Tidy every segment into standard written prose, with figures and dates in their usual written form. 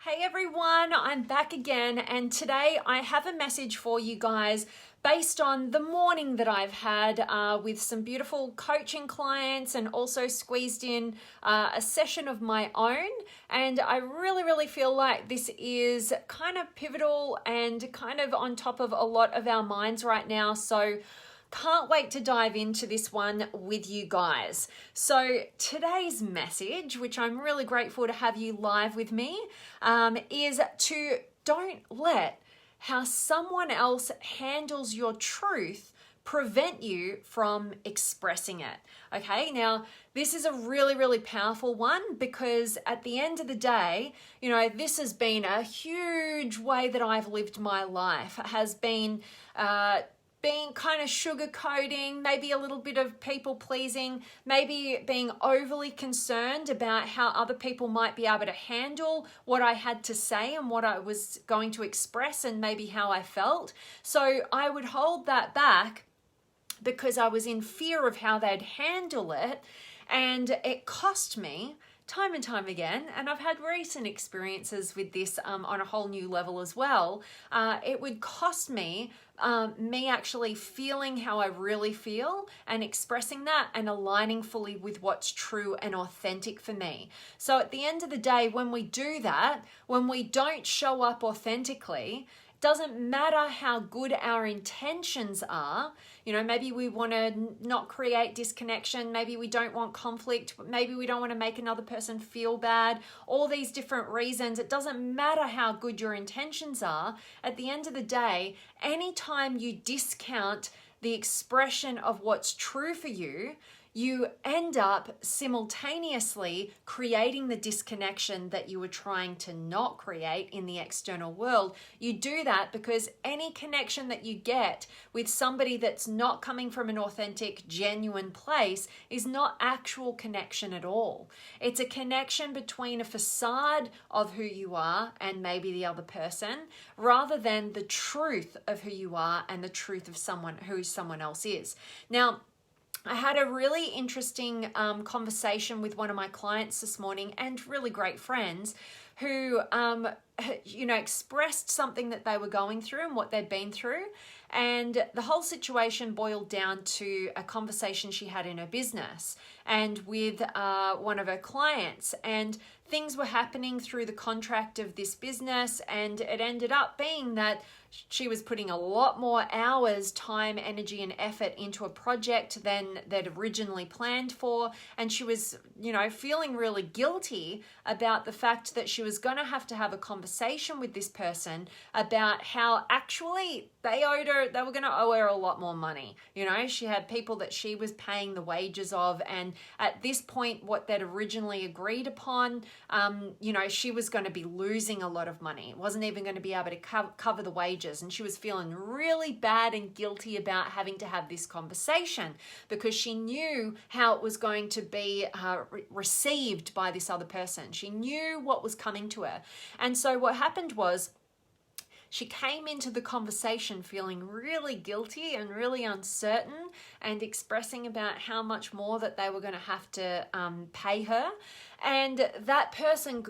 Hey everyone, I'm back again, and today I have a message for you guys based on the morning that I've had with some beautiful coaching clients, and also squeezed in a session of my own. And I really feel like this is kind of pivotal and kind of on top of a lot of our minds right now. So can't wait to dive into this one with you guys. So today's message, which I'm really grateful to have you live with me, is to don't let how someone else handles your truth prevent you from expressing it. Okay, now this is a really powerful one, because at the end of the day, you know, this has been a huge way that I've lived my life. It has been being kind of sugarcoating, maybe a little bit of people pleasing, maybe being overly concerned about how other people might be able to handle what I had to say and what I was going to express, and maybe how I felt. So I would hold that back because I was in fear of how they'd handle it, and it cost me time and time again, and I've had recent experiences with this on a whole new level as well. It would cost me me actually feeling how I really feel and expressing that and aligning fully with what's true and authentic for me. So at the end of the day, when we do that, when we don't show up authentically, doesn't matter how good our intentions are. You know, maybe we want to not create disconnection, maybe we don't want conflict, maybe we don't want to make another person feel bad, all these different reasons. It doesn't matter how good your intentions are. At the end of the day, anytime you discount the expression of what's true for you, you end up simultaneously creating the disconnection that you were trying to not create in the external world. You do that because any connection that you get with somebody that's not coming from an authentic, genuine place is not actual connection at all. It's a connection between a facade of who you are and maybe the other person, rather than the truth of who you are and the truth of who someone else is. Now, I had a really interesting conversation with one of my clients this morning, and really great friends, who expressed something that they were going through and what they'd been through. And the whole situation boiled down to a conversation she had in her business and with one of her clients. And things were happening through the contract of this business, and it ended up being that she was putting a lot more hours, time, energy, and effort into a project than they'd originally planned for. And she was, feeling really guilty about the fact that she was going to have a conversation with this person about how actually they were going to owe her a lot more money. She had people that she was paying the wages of, and at this point, what they'd originally agreed upon, she was going to be losing a lot of money. Wasn't even going to be able to cover the wages. And she was feeling really bad and guilty about having to have this conversation, because she knew how it was going to be received by this other person. She knew what was coming to her. And so what happened was, she came into the conversation feeling really guilty and really uncertain, and expressing about how much more that they were going to have to pay her. And that person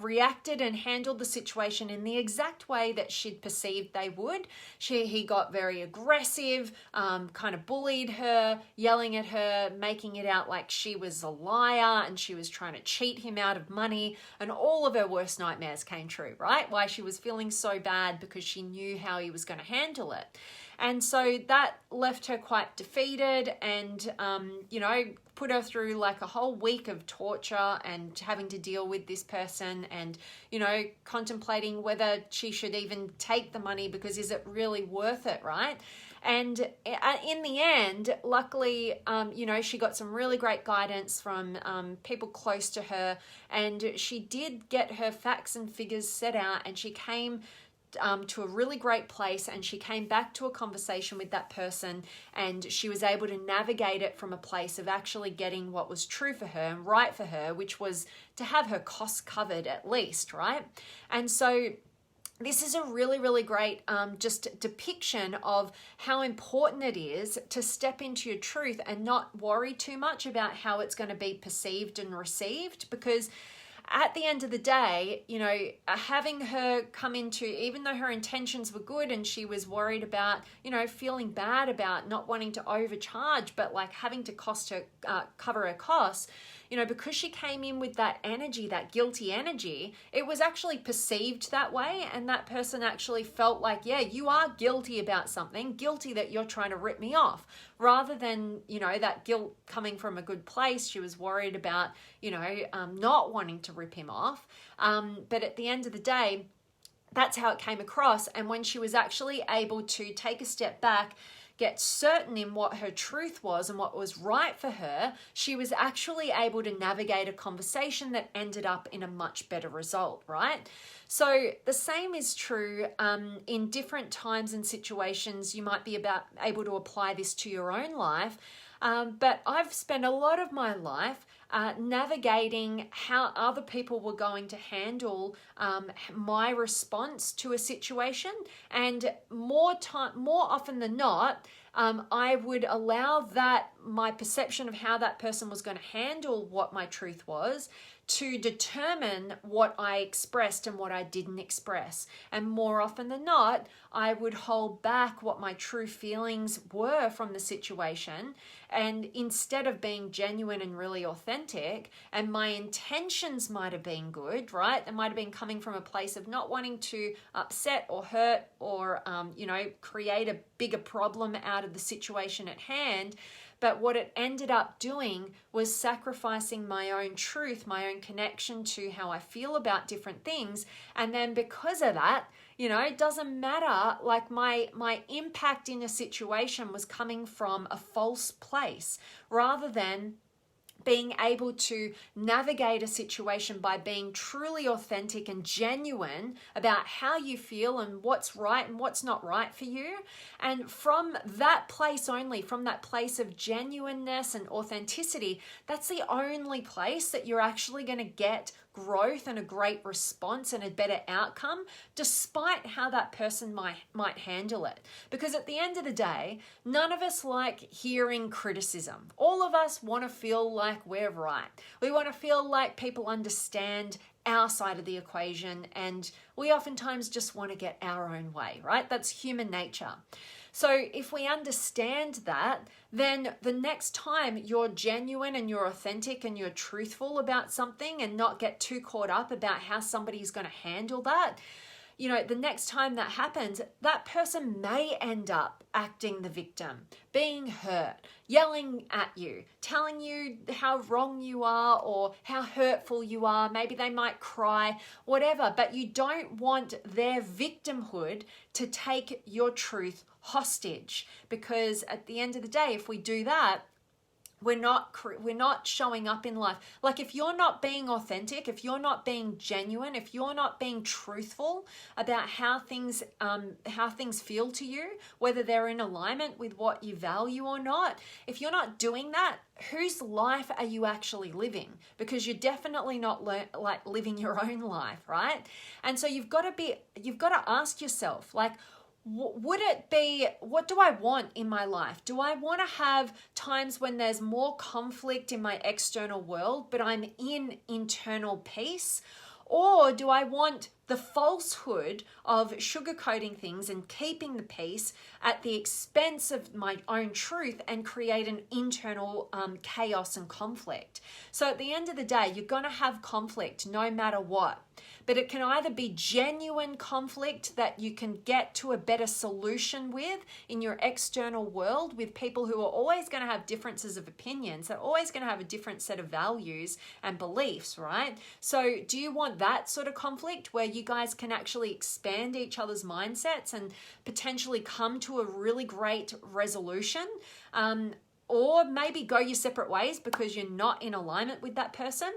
reacted and handled the situation in the exact way that she'd perceived they would. He got very aggressive, kind of bullied her, yelling at her, making it out like she was a liar and she was trying to cheat him out of money. And all of her worst nightmares came true, right? Why she was feeling so bad, because she knew how he was going to handle it. And so that left her quite defeated, and, put her through like a whole week of torture and having to deal with this person, and, contemplating whether she should even take the money, because is it really worth it, right? And in the end, luckily, she got some really great guidance from people close to her, and she did get her facts and figures set out, and she came to a really great place, and she came back to a conversation with that person, and she was able to navigate it from a place of actually getting what was true for her and right for her, which was to have her costs covered at least, right? And so this is a really great just depiction of how important it is to step into your truth and not worry too much about how it's going to be perceived and received, because at the end of the day, you know, having her come into, even though her intentions were good and she was worried about, you know, feeling bad about not wanting to overcharge, but like having to cover her costs, you know, because she came in with that energy, that guilty energy, it was actually perceived that way. And that person actually felt like, yeah, you are guilty about something, guilty that you're trying to rip me off, rather than, you know, that guilt coming from a good place. She was worried about, you know, not wanting to rip him off. But at the end of the day, that's how it came across. And when she was actually able to take a step back, get certain in what her truth was and what was right for her, she was actually able to navigate a conversation that ended up in a much better result, right? So the same is true in different times and situations. You might be able to apply this to your own life. But I've spent a lot of my life navigating how other people were going to handle my response to a situation, and more often than not, I would allow that my perception of how that person was going to handle what my truth was to determine what I expressed and what I didn't express. And more often than not, I would hold back what my true feelings were from the situation. And instead of being genuine and really authentic, and my intentions might have been good, right? It might have been coming from a place of not wanting to upset or hurt or, you know, create a bigger problem out of the situation at hand. But what it ended up doing was sacrificing my own truth, my own connection to how I feel about different things. And then because of that, you know, it doesn't matter, like my impact in a situation was coming from a false place rather than being able to navigate a situation by being truly authentic and genuine about how you feel and what's right and what's not right for you. And from that place only, from that place of genuineness and authenticity, that's the only place that you're actually going to get growth and a great response and a better outcome, despite how that person might handle it. Because at the end of the day, none of us like hearing criticism. All of us want to feel like we're right. We want to feel like people understand our side of the equation, and we oftentimes just want to get our own way, right? That's human nature. So if we understand that, then the next time you're genuine and you're authentic and you're truthful about something and not get too caught up about how somebody's going to handle that, you know, the next time that happens, that person may end up acting the victim, being hurt, yelling at you, telling you how wrong you are or how hurtful you are. Maybe they might cry, whatever, but you don't want their victimhood to take your truth hostage, because at the end of the day, if we do that, we're not showing up in life. Like if you're not being authentic, if you're not being genuine, if you're not being truthful about how things feel to you, whether they're in alignment with what you value or not, if you're not doing that, whose life are you actually living? Because you're definitely not like living your own life, right? And so you've got to ask yourself, like, would it be, what do I want in my life? Do I want to have times when there's more conflict in my external world, but I'm in internal peace? Or do I want the falsehood of sugarcoating things and keeping the peace at the expense of my own truth and create an internal chaos and conflict? So at the end of the day, you're going to have conflict no matter what. But it can either be genuine conflict that you can get to a better solution with in your external world with people who are always going to have differences of opinions. They're always going to have a different set of values and beliefs, right? So do you want that sort of conflict where you guys can actually expand each other's mindsets and potentially come to a really great resolution? Or maybe go your separate ways because you're not in alignment with that person,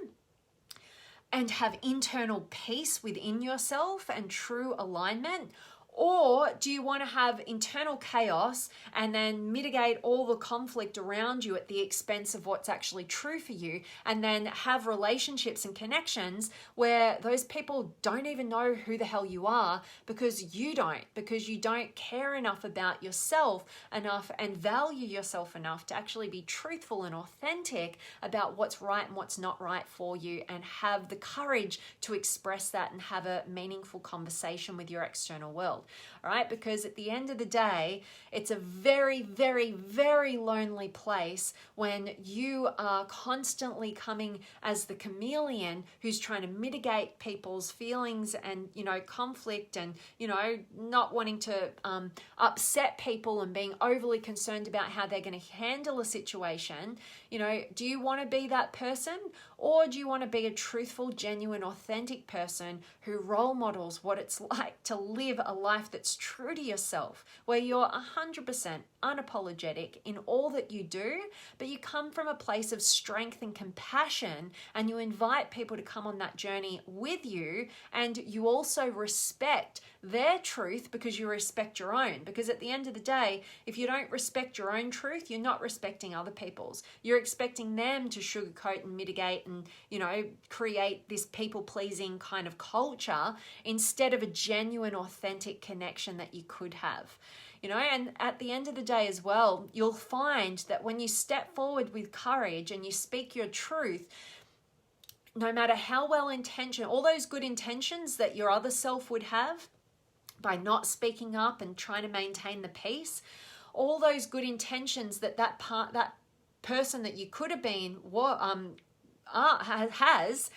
and have internal peace within yourself and true alignment? Or do you want to have internal chaos and then mitigate all the conflict around you at the expense of what's actually true for you, and then have relationships and connections where those people don't even know who the hell you are because you don't care enough about yourself enough and value yourself enough to actually be truthful and authentic about what's right and what's not right for you, and have the courage to express that and have a meaningful conversation with your external world. All right, because at the end of the day, it's a very, very, very lonely place when you are constantly coming as the chameleon who's trying to mitigate people's feelings and, conflict and, not wanting to upset people and being overly concerned about how they're going to handle a situation. Do you want to be that person, or do you want to be a truthful, genuine, authentic person who role models what it's like to live a life that's true to yourself, where you're 100% unapologetic in all that you do, but you come from a place of strength and compassion, and you invite people to come on that journey with you, and you also respect their truth because you respect your own. Because at the end of the day, if you don't respect your own truth, you're not respecting other people's. You're expecting them to sugarcoat and mitigate and, create this people-pleasing kind of culture instead of a genuine, authentic connection that you could have. And at the end of the day as well, you'll find that when you step forward with courage and you speak your truth, no matter how well intentioned, all those good intentions that your other self would have by not speaking up and trying to maintain the peace, all those good intentions that person that you could have been has,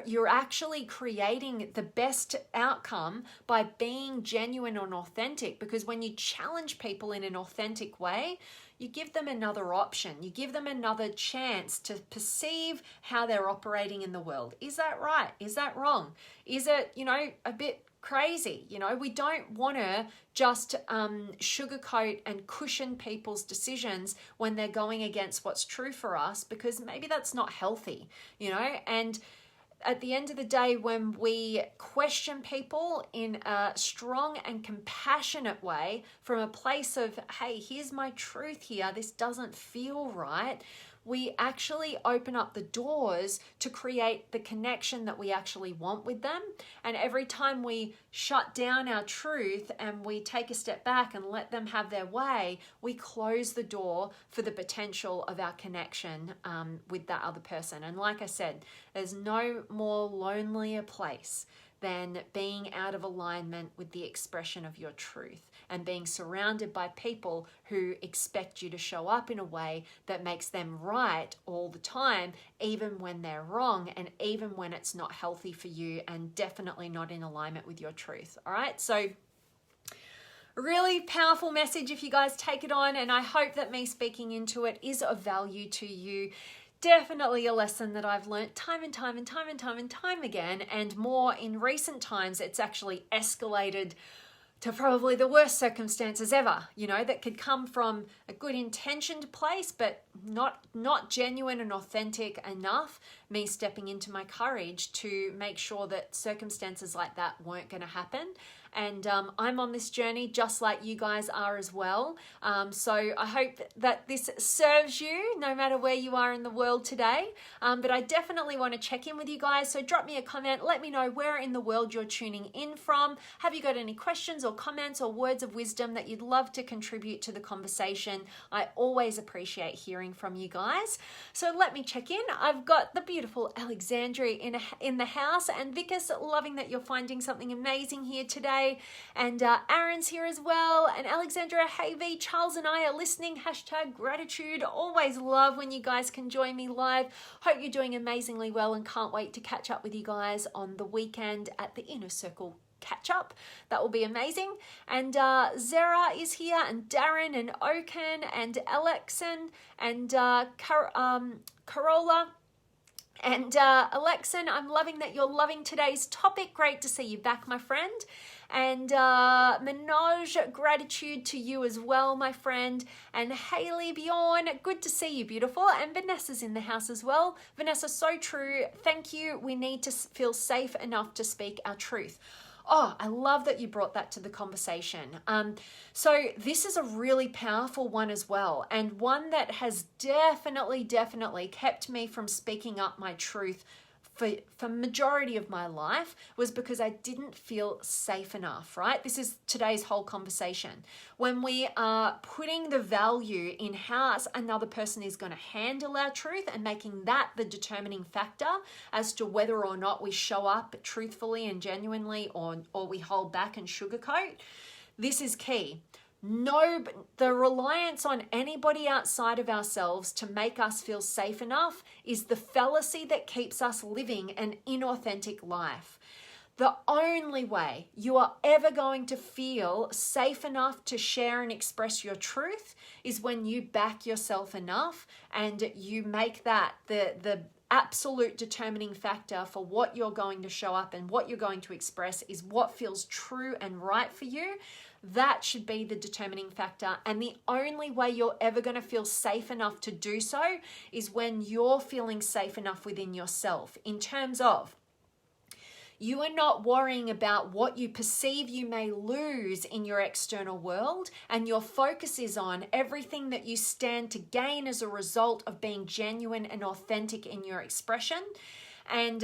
you're actually creating the best outcome by being genuine and authentic. Because when you challenge people in an authentic way, you give them another option. You give them another chance to perceive how they're operating in the world. Is that right? Is that wrong? Is it, a bit crazy? We don't want to just sugarcoat and cushion people's decisions when they're going against what's true for us, because maybe that's not healthy, and at the end of the day, when we question people in a strong and compassionate way from a place of, hey, here's my truth here, this doesn't feel right, we actually open up the doors to create the connection that we actually want with them. And every time we shut down our truth and we take a step back and let them have their way, we close the door for the potential of our connection with that other person. And like I said, there's no more lonelier place than being out of alignment with the expression of your truth and being surrounded by people who expect you to show up in a way that makes them right all the time, even when they're wrong and even when it's not healthy for you and definitely not in alignment with your truth. All right, so really powerful message if you guys take it on, and I hope that me speaking into it is of value to you. Definitely a lesson that I've learnt time and time again, and more in recent times. It's actually escalated to probably the worst circumstances ever, that could come from a good intentioned place, but not genuine and authentic enough. Me stepping into my courage to make sure that circumstances like that weren't going to happen. And I'm on this journey just like you guys are as well. So I hope that this serves you no matter where you are in the world today. But I definitely want to check in with you guys. So drop me a comment. Let me know where in the world you're tuning in from. Have you got any questions or comments or words of wisdom that you'd love to contribute to the conversation? I always appreciate hearing from you guys. So let me check in. I've got the beautiful Alexandria in the house, and Vickers, loving that you're finding something amazing here today. And Aaron's here as well. And Alexandra, hey V, Charles and I are listening. #gratitude. Always love when you guys can join me live. Hope you're doing amazingly well and can't wait to catch up with you guys on the weekend at the Inner Circle catch up. That will be amazing. And Zara is here, and Darren and Oken and Alexan and Carola. And Alexan, I'm loving that you're loving today's topic. Great to see you back, my friend. And Minaj, gratitude to you as well, my friend. And Haley Bjorn, good to see you, beautiful. And Vanessa's in the house as well. Vanessa, so true. Thank you. We need to feel safe enough to speak our truth. Oh, I love that you brought that to the conversation. So this is a really powerful one as well, and one that has definitely kept me from speaking up my truth for majority of my life, was because I didn't feel safe enough, right? This is today's whole conversation. When we are putting the value in how another person is going to handle our truth and making that the determining factor as to whether or not we show up truthfully and genuinely, or we hold back and sugarcoat, this is key. No, the reliance on anybody outside of ourselves to make us feel safe enough is the fallacy that keeps us living an inauthentic life. The only way you are ever going to feel safe enough to share and express your truth is when you back yourself enough and you make that the absolute determining factor for what you're going to show up and what you're going to express is what feels true and right for you. That should be the determining factor. And the only way you're ever going to feel safe enough to do so is when you're feeling safe enough within yourself, in terms of you are not worrying about what you perceive you may lose in your external world, and your focus is on everything that you stand to gain as a result of being genuine and authentic in your expression. And,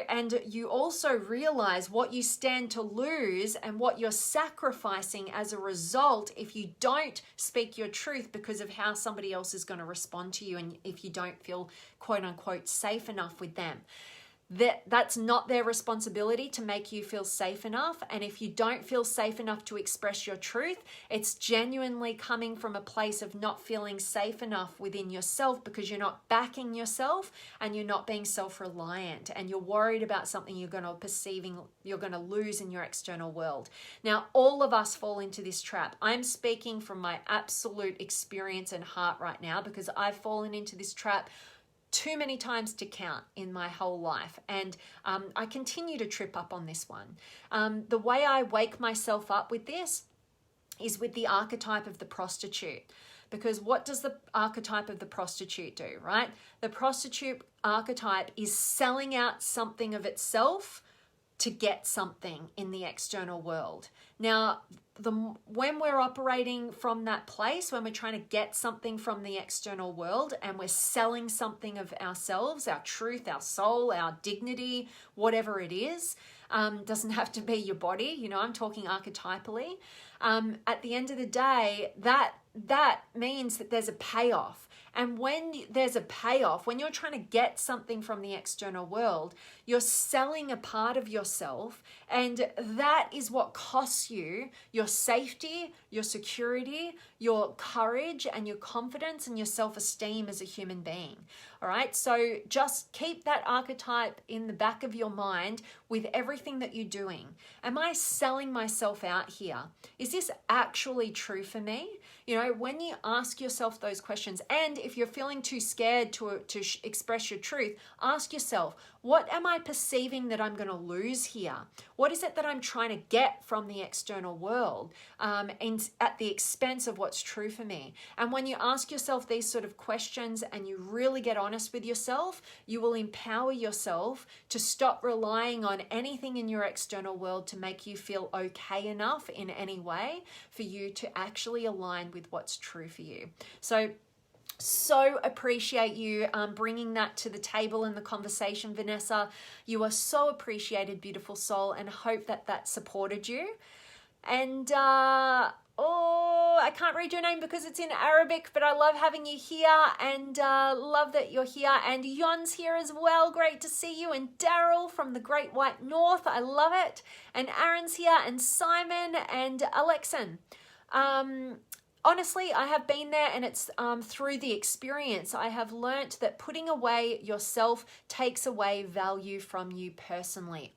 and you also realize what you stand to lose and what you're sacrificing as a result if you don't speak your truth because of how somebody else is going to respond to you, and if you don't feel quote unquote safe enough with them. That's not their responsibility to make you feel safe enough. And if you don't feel safe enough to express your truth, it's genuinely coming from a place of not feeling safe enough within yourself, because you're not backing yourself and you're not being self-reliant, and you're worried about something you're going to lose in your external world. Now, all of us fall into this trap. I'm speaking from my absolute experience and heart right now, because I've fallen into this trap too many times to count in my whole life, and I continue to trip up on this one. The way I wake myself up with this is with the archetype of the prostitute, because what does the archetype of the prostitute do, right? The prostitute archetype is selling out something of itself to get something in the external world. Now, when we're operating from that place, when we're trying to get something from the external world and we're selling something of ourselves, our truth, our soul, our dignity, whatever it is, doesn't have to be your body, I'm talking archetypally. At the end of the day, that means that there's a payoff. And when there's a payoff, when you're trying to get something from the external world, you're selling a part of yourself, and that is what costs you your safety, your security, your courage, and your confidence, and your self-esteem as a human being. All right, so just keep that archetype in the back of your mind with everything that you're doing. Am I selling myself out here? Is this actually true for me? When you ask yourself those questions, and if you're feeling too scared to express your truth, ask yourself, what am I perceiving that I'm going to lose here? What is it that I'm trying to get from the external world, and at the expense of what's true for me? And when you ask yourself these sort of questions and you really get honest with yourself, you will empower yourself to stop relying on anything in your external world to make you feel okay enough in any way for you to actually align with what's true for you. So appreciate you bringing that to the table in the conversation, Vanessa. You are so appreciated, beautiful soul, and hope that supported you. And I can't read your name because it's in Arabic, but I love having you here, and love that you're here. And Yon's here as well. Great to see you. And Daryl from the Great White North. I love it. And Aaron's here, and Simon and Alexan. Honestly, I have been there, and it's through the experience. I have learnt that putting away yourself takes away value from you personally.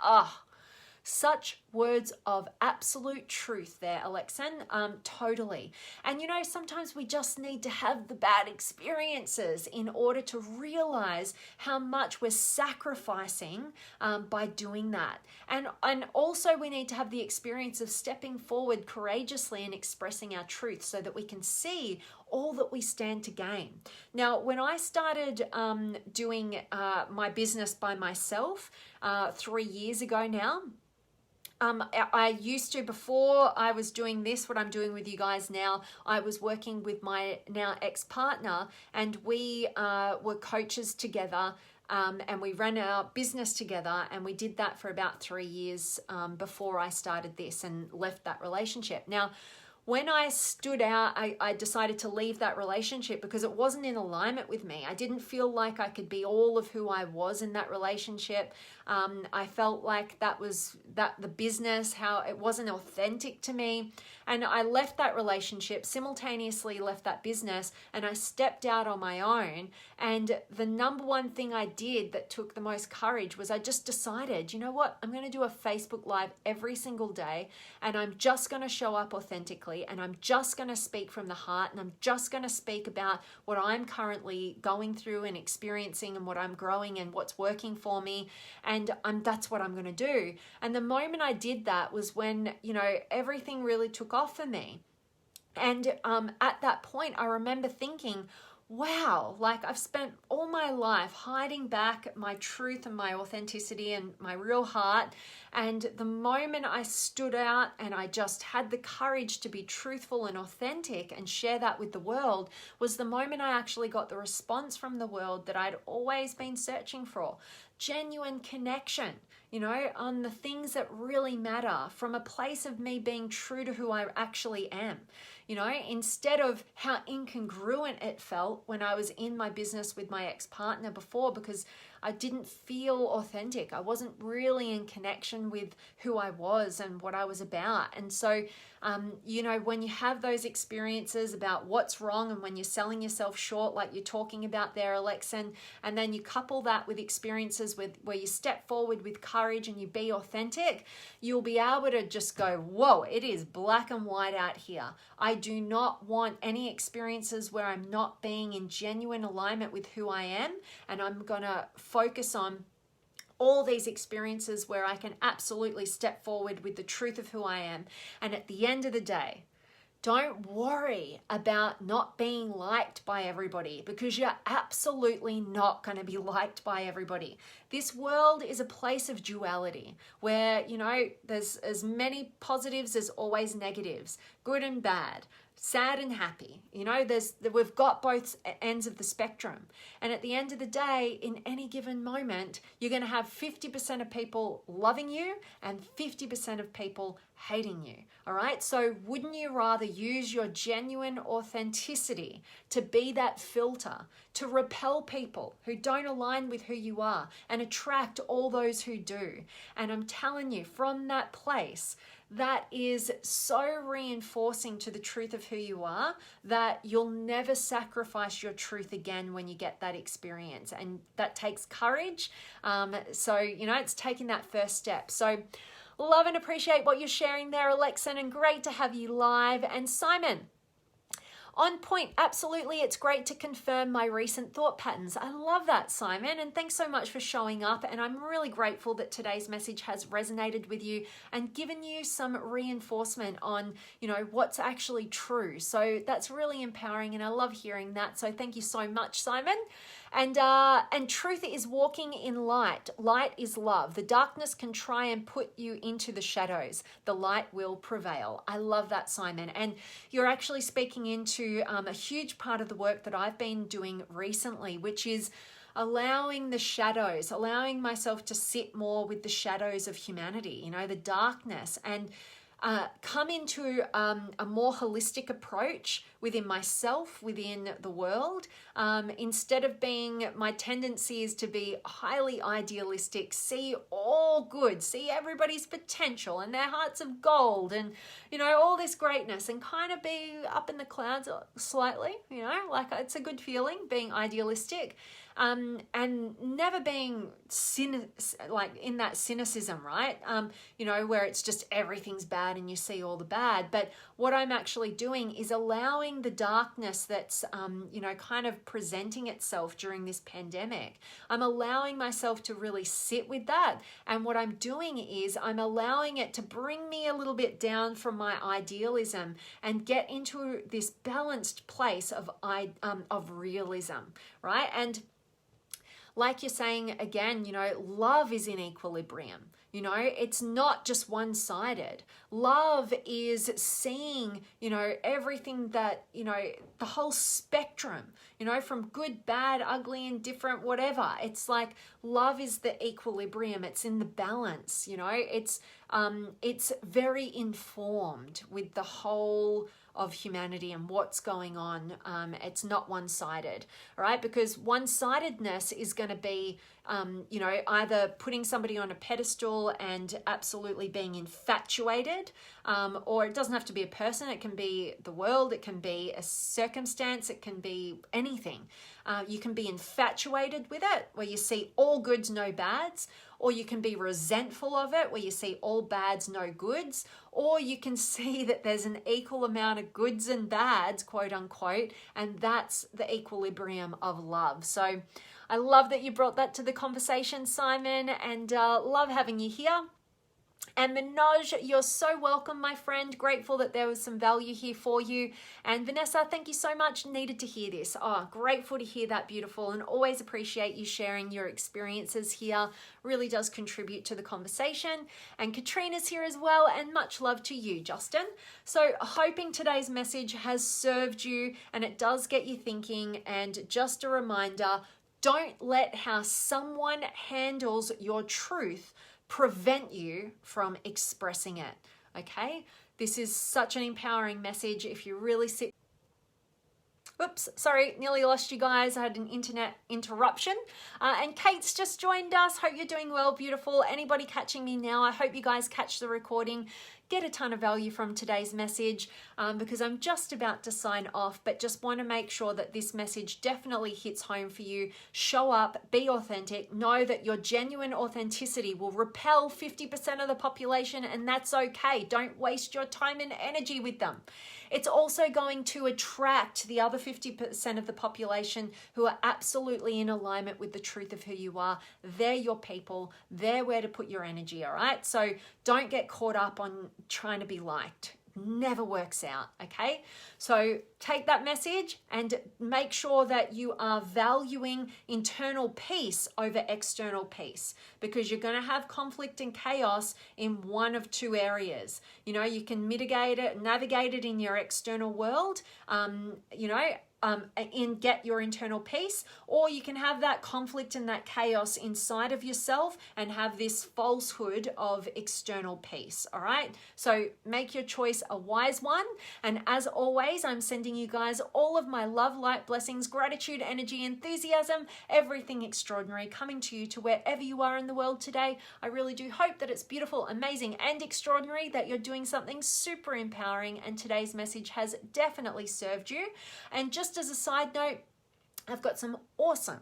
Such words of absolute truth there, Alexan. Totally. And sometimes we just need to have the bad experiences in order to realize how much we're sacrificing by doing that. And also we need to have the experience of stepping forward courageously and expressing our truth so that we can see all that we stand to gain. Now, when I started doing my business by myself 3 years ago now, I used to, before I was doing this, what I'm doing with you guys now, I was working with my now ex-partner, and we were coaches together. And we ran our business together, and we did that for about 3 years before I started this and left that relationship. Now, when I stood out, I decided to leave that relationship because it wasn't in alignment with me. I didn't feel like I could be all of who I was in that relationship. I felt like the business, how it wasn't authentic to me. And I left that relationship, simultaneously left that business, and I stepped out on my own. And the number one thing I did that took the most courage was I just decided, you know what, I'm going to do a Facebook Live every single day, and I'm just going to show up authentically, and I'm just going to speak from the heart, and I'm just going to speak about what I'm currently going through and experiencing and what I'm growing and what's working for me. And that's what I'm going to do. And the moment I did that was when, everything really took off for me. And at that point, I remember thinking, wow, like I've spent all my life hiding back my truth and my authenticity and my real heart. And the moment I stood out and I just had the courage to be truthful and authentic and share that with the world was the moment I actually got the response from the world that I'd always been searching for. Genuine connection, on the things that really matter, from a place of me being true to who I actually am. Instead of how incongruent it felt when I was in my business with my ex-partner before, because I didn't feel authentic. I wasn't really in connection with who I was and what I was about. And so, when you have those experiences about what's wrong and when you're selling yourself short, like you're talking about there, Alexa, and then you couple that with experiences where you step forward with courage and you be authentic, you'll be able to just go, whoa, it is black and white out here. I do not want any experiences where I'm not being in genuine alignment with who I am, and I'm going to focus on all these experiences where I can absolutely step forward with the truth of who I am. And at the end of the day, don't worry about not being liked by everybody, because you're absolutely not going to be liked by everybody. This world is a place of duality where, there's as many positives as always negatives, good and bad, sad and happy. We've got both ends of the spectrum. And at the end of the day, in any given moment, you're going to have 50% of people loving you and 50% of people hating you. All right. So wouldn't you rather use your genuine authenticity to be that filter, to repel people who don't align with who you are and attract all those who do? And I'm telling you, from that place, that is so reinforcing to the truth of who you are that you'll never sacrifice your truth again when you get that experience. And that takes courage. So, it's taking that first step. So love and appreciate what you're sharing there, Alexa, and great to have you live. And Simon, on point, absolutely. It's great to confirm my recent thought patterns. I love that, Simon, and thanks so much for showing up. And I'm really grateful that today's message has resonated with you and given you some reinforcement on, what's actually true. So that's really empowering, and I love hearing that. So thank you so much, Simon. And truth is walking in light. Light is love. The darkness can try and put you into the shadows. The light will prevail. I love that, Simon. And you're actually speaking into a huge part of the work that I've been doing recently, which is allowing the shadows, allowing myself to sit more with the shadows of humanity, the darkness, and come into a more holistic approach within myself, within the world. Instead of my tendency is to be highly idealistic, see all good, see everybody's potential and their hearts of gold and, all this greatness, and kind of be up in the clouds slightly, like it's a good feeling being idealistic. And never being in that cynicism, right? Where it's just everything's bad and you see all the bad. But what I'm actually doing is allowing the darkness that's, kind of presenting itself during this pandemic. I'm allowing myself to really sit with that. And what I'm doing is I'm allowing it to bring me a little bit down from my idealism and get into this balanced place of realism, right? And like you're saying again, love is in equilibrium. It's not just one-sided. Love is seeing, everything that, the whole spectrum, from good, bad, ugly, indifferent, whatever. It's like love is the equilibrium. It's in the balance, it's very informed with the whole of humanity and what's going on. It's not one-sided, all right? Because one-sidedness is going to be, either putting somebody on a pedestal and absolutely being infatuated, or it doesn't have to be a person. It can be the world. It can be a circumstance. It can be anything. You can be infatuated with it, where you see all goods, no bads, or you can be resentful of it, where you see all bads, no goods, or you can see that there's an equal amount of goods and bads, quote unquote, and that's the equilibrium of love. So I love that you brought that to the conversation, Simon, and love having you here. And Manoj, you're so welcome, my friend. Grateful that there was some value here for you. And Vanessa, thank you so much. Needed to hear this. Oh, grateful to hear that. Beautiful. And always appreciate you sharing your experiences here. Really does contribute to the conversation. And Katrina's here as well. And much love to you, Justin. So hoping today's message has served you and it does get you thinking. And just a reminder, don't let how someone handles your truth prevent you from expressing it, okay? This is such an empowering message if you really sit. Oops, sorry, nearly lost you guys. I had an internet interruption. And Kate's just joined us. Hope you're doing well, beautiful. Anybody catching me now, I hope you guys catch the recording. Get a ton of value from today's message because I'm just about to sign off, but just want to make sure that this message definitely hits home for you. Show up, be authentic, know that your genuine authenticity will repel 50% of the population, and that's okay. Don't waste your time and energy with them. It's also going to attract the other 50% of the population who are absolutely in alignment with the truth of who you are. They're your people. They're where to put your energy, all right? So don't get caught up on trying to be liked. Never works out, okay? So take that message and make sure that you are valuing internal peace over external peace, because you're going to have conflict and chaos in one of two areas. You can mitigate it, navigate it in your external world, get your internal peace, or you can have that conflict and that chaos inside of yourself and have this falsehood of external peace, all right? So make your choice a wise one. And as always, I'm sending you guys all of my love, light, blessings, gratitude, energy, enthusiasm, everything extraordinary coming to you to wherever you are in the world today. I really do hope that it's beautiful, amazing, and extraordinary, that you're doing something super empowering, and today's message has definitely served you. And just as a side note, I've got some awesome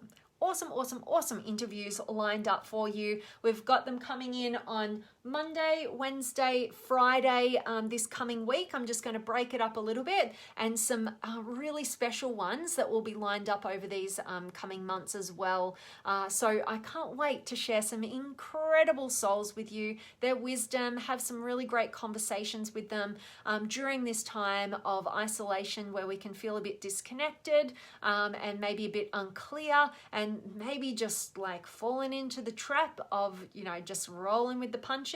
interviews lined up for you. We've got them coming in on Monday, Wednesday, Friday this coming week. I'm just going to break it up a little bit, and some really special ones that will be lined up over these coming months as well. So I can't wait to share some incredible souls with you, their wisdom, have some really great conversations with them during this time of isolation where we can feel a bit disconnected and maybe a bit unclear, and maybe just like falling into the trap of, just rolling with the punches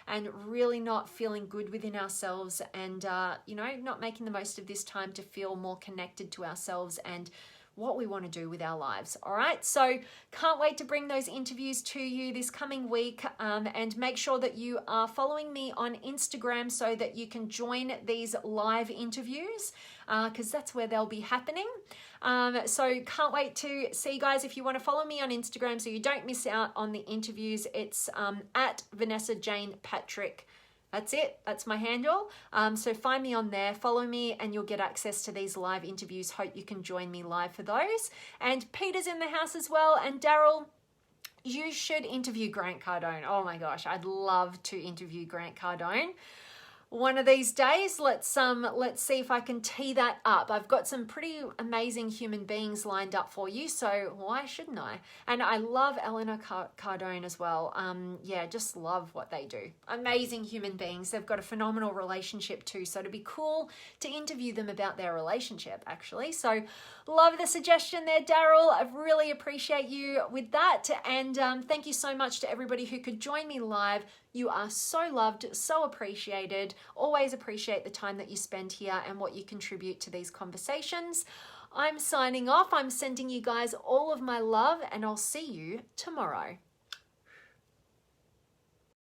and really not feeling good within ourselves, and, not making the most of this time to feel more connected to ourselves and what we want to do with our lives. All right. So can't wait to bring those interviews to you this coming week, and make sure that you are following me on Instagram so that you can join these live interviews, because that's where they'll be happening. So can't wait to see you guys. If you want to follow me on Instagram so you don't miss out on the interviews, it's at Vanessa Jane Patrick. That's it. That's my handle. So find me on there, follow me, and you'll get access to these live interviews. Hope you can join me live for those. And Peter's in the house as well. And Daryl, you should interview Grant Cardone. Oh my gosh, I'd love to interview Grant Cardone. one of these days, let's see if I can tee that up. I've got some pretty amazing human beings lined up for you, so why shouldn't I? And I love Eleanor Cardone as well. Yeah, just love what they do. Amazing human beings. They've got a phenomenal relationship too, so it'd be cool to interview them about their relationship actually. So love the suggestion there, Daryl. I really appreciate you with that, and thank you so much to everybody who could join me live. You are so loved, so appreciated. Always appreciate the time that you spend here and what you contribute to these conversations. I'm signing off. I'm sending you guys all of my love, and I'll see you tomorrow.